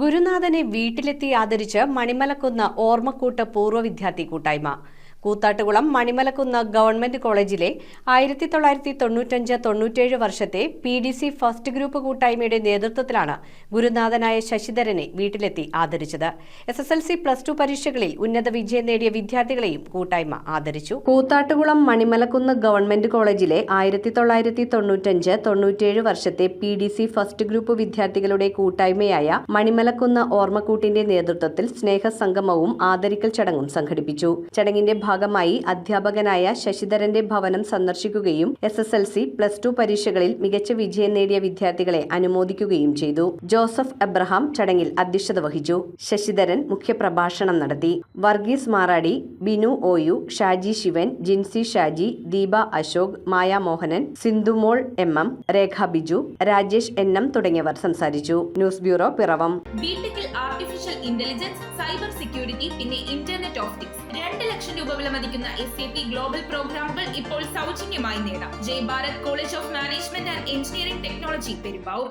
ഗുരുനാഥനെ വീട്ടിലെത്തി ആദരിച്ച് മണിമലക്കുന്ന് ഓർമ്മക്കൂട്ട് പൂർവ്വ വിദ്യാർത്ഥി കൂട്ടായ്മ. കൂത്താട്ടുകുളം മണിമലക്കുന്ന് ഗവൺമെന്റ് കോളേജിലെ 1995-97 വർഷത്തെ PDC ഫസ്റ്റ് ഗ്രൂപ്പ് കൂട്ടായ്മയുടെ നേതൃത്വത്തിലാണ് ഗുരുനാഥനായ ശശിധരനെ വീട്ടിലെത്തി ആദരിച്ചത്. SSLC +2 പരീക്ഷകളിൽ ഉന്നത വിജയം നേടിയ വിദ്യാർത്ഥികളെയും കൂട്ടായ്മ ആദരിച്ചു. കൂത്താട്ടുകുളം മണിമലക്കുന്ന് ഗവൺമെന്റ് കോളേജിലെ 1995-97 വർഷത്തെ PDC ഫസ്റ്റ് ഗ്രൂപ്പ് വിദ്യാർത്ഥികളുടെ കൂട്ടായ്മയായ മണിമലക്കുന്ന് ഓർമ്മക്കൂട്ടിന്റെ നേതൃത്വത്തിൽ സ്നേഹസംഗമവും ആദരിക്കൽ ചടങ്ങും സംഘടിപ്പിച്ചു. ചടങ്ങിന്റെ ഭാഗമായി അധ്യാപകനായ ശശിധരന്റെ ഭവനം സന്ദർശിക്കുകയും SSLC +2 പരീക്ഷകളിൽ മികച്ച വിജയം നേടിയ വിദ്യാർത്ഥികളെ അനുമോദിക്കുകയും ചെയ്തു. ജോസഫ് എബ്രഹാം ചടങ്ങിൽ അധ്യക്ഷത വഹിച്ചു. ശശിധരൻ മുഖ്യപ്രഭാഷണം നടത്തി. വർഗീസ് മാറാടി, ബിനു OU, ഷാജി ശിവൻ, ജിൻസി ഷാജി, ദീപ അശോക്, മായ മോഹനൻ, സിന്ധുമോൾ MM, രേഖ ബിജു, രാജേഷ് NM തുടങ്ങിയവർ സംസാരിച്ചു. News bureau, Piravom. ബിടെക്കിൽ ആർട്ടിഫിഷ്യൽ ഇന്റലിജൻസ്, സൈബർ സെക്യൂരിറ്റി, പിന്നെ ഇന്റർനെറ്റ് ഓഫ് തിങ്സ് 2 ലക്ഷം രൂപ വിലമതിക്കുന്ന SAP ഗ്ലോബൽ പ്രോഗ്രാമുകൾ ഇപ്പോൾ സൗജന്യമായി നേടാം. Jai Bharat college of management and engineering technology, Perumbavoor.